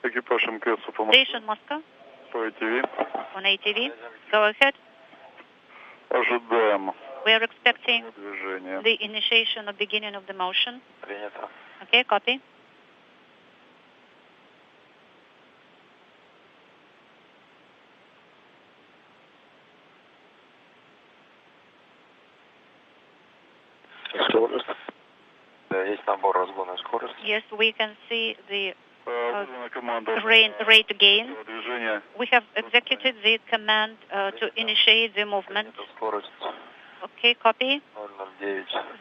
Экипаж МКС Уфа. Station Moscow По ATV. on ATV. Go ahead. Ожидаем We are expecting движения. the initiation or beginning of the motion. Принято. Okay, copy. Скорость. Да, есть набор разгона скорости. Yes, we can see the Команда. rate gain. Движение. We have executed the command to initiate the movement. Скорость. Okay, copy.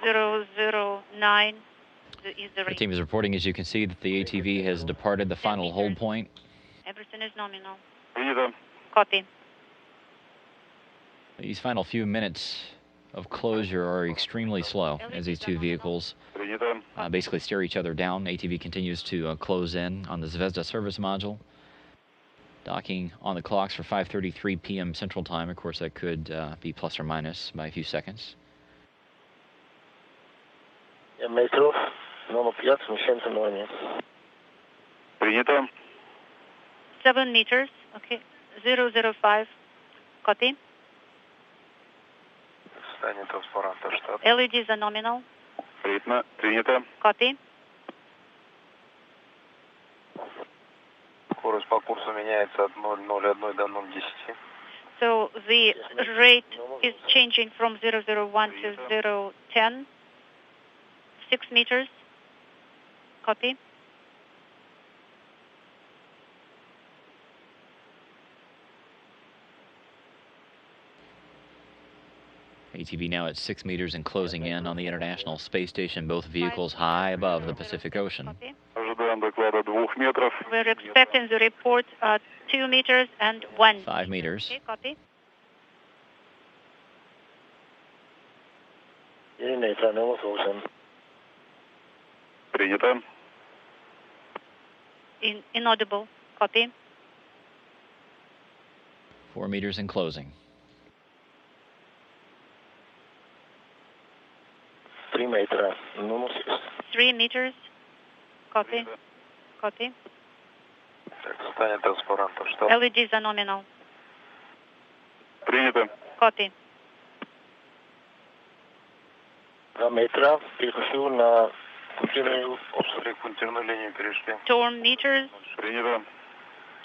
009. 009 is the The rate. team is reporting, as you can see, that the ATV has departed the final hold point. Everything is nominal. Принято. Copy. These final few minutes of closure are extremely slow as these two vehicles Принято. basically stare each other down. ATV continues to close in on the Zvezda service module. Docking on the clocks for 5:33 p.m. Central Time. Of course, that could be plus or minus by a few seconds. Метров, номер 5, смещаем внимание. Принято. 7 meters. Okay. 005. Copy. Состояние транспаранта штат. LEDs are nominal. Принято. Copy. Скорость по курсу меняется от 0,01 до 0,10. So the rate is changing from 001 to 010. 6 meters. Copy. ATV now at 6 meters and closing in on the International Space Station, both vehicles high above the Pacific Ocean. Copy. Ожидаем доклада 2 метров. We're expecting the report at 2 meters and 1. 5 meters. Okay, copy. Метра, номер 8. Принято. Inaudible. Copy. 4 meters and closing. 3 метра, номер 6. 3 meters. Copy. Copy. Состояние транспаранта штат. LEDs are nominal. Принято. Copy. 2 метра, перехожу на пунктирную Пунктирную линию перешли. 2 meters. Принято.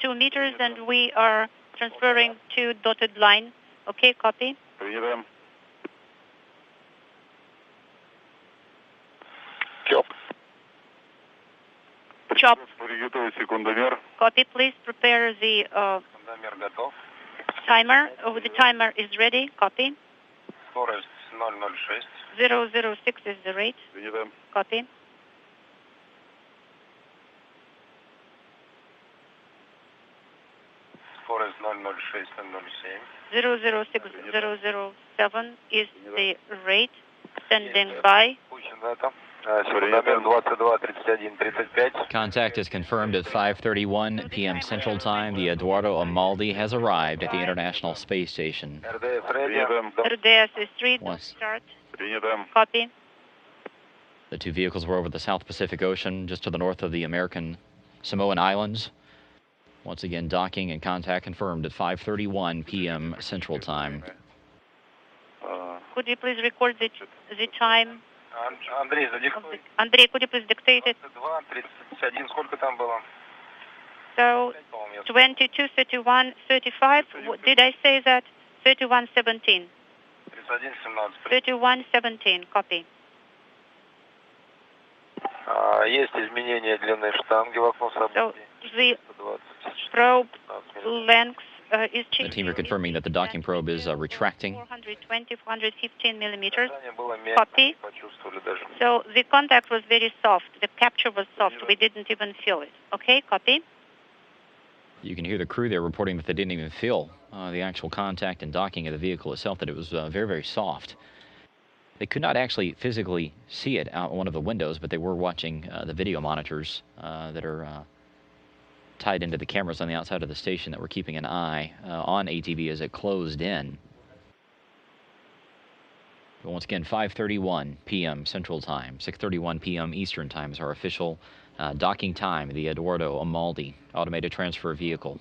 2 meters, and we are transferring to dotted line. Okay, copy. Принято. Чоп. Chop. Приготовить секундомер. Copy. Please prepare the Секундомер готов. timer. Oh, the timer is ready. Copy. Скорость 0,06. 006 is the rate. Принято. Copy. Скорость 0,06, 0,07. 006-007 is the rate. Standing by. Пущен это. Секундомер 22, 31, 35. Contact is confirmed at 5:31 p.m. Central Time. The Eduardo Amaldi has arrived at the International Space Station. РДС ready. RDS is 3. Once. Start. Принято. Copy. The two vehicles were over the South Pacific Ocean, just to the north of the American Samoan Islands. Once again, docking and contact confirmed at 5:31 p.m. Central Time. Could you please record the time? Андрей, задиктуй. Andrei, could you please dictate it? 22, 31, сколько там было? So, 22, 31, 35. Did I say that? 31, 17. 31, 17. 31, 17. Copy. Есть изменение длины штанги в окно So, событий. the 120. probe length is The changing. team are confirming that the docking probe is retracting. 420, 415 millimeters. Касание было мягкое, Copy. почувствовали даже. So the contact was very soft. The capture was soft. We didn't even feel it. Okay, copy. You can hear the crew there reporting that they didn't even feel the actual contact and docking of the vehicle itself, that it was very, very soft. They could not actually physically see it out one of the windows, but they were watching the video monitors that are tied into the cameras on the outside of the station that were keeping an eye on ATV as it closed in. But once again, 5:31 p.m. Central Time, 6:31 p.m. Eastern Time is our official Docking time, the Eduardo Amaldi automated transfer vehicle.